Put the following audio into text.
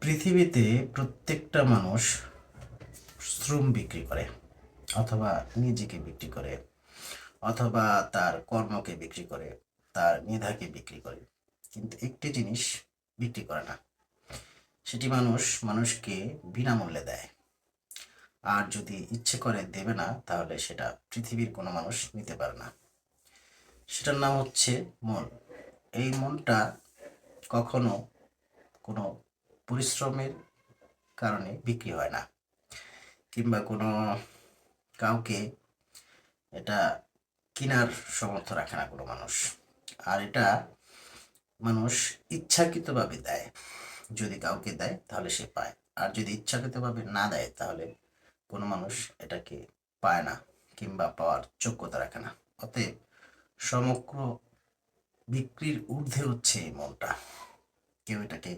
পৃথিবীতে প্রত্যেকটা মানুষ শ্রম বিক্রি করে, অথবা নিজেকে বিক্রি করে, অথবা তার কর্মকে বিক্রি করে, তার মেধাকে বিক্রি করে। কিন্তু একটি জিনিস বিক্রি করে না, সেটি মানুষকে বিনামূল্যে দেয়। আর যদি ইচ্ছে করে দেবে না, তাহলে সেটা পৃথিবীর কোনো মানুষ নিতে পারে না। সেটার নাম হচ্ছে মন। এই মনটা কখনো কোনো পরিশ্রমের কারণে বিক্রি হয় না, কিংবা কোনো কাউকে এটা কেনার সামর্থ্য রাখে না কোনো মানুষ। আর এটা মানুষ ইচ্ছাকৃতভাবে দেয়। যদি কাউকে দেয় তাহলে সে পায়, আর যদি ইচ্ছাকৃতভাবে না দেয় তাহলে কোনো মানুষ এটাকে পায় না, কিংবা পাওয়ার যোগ্যতা রাখে না। অতএব সমগ্র বিক্রির ঊর্ধ্বে হচ্ছে এই মনটা। কেউ এটাকে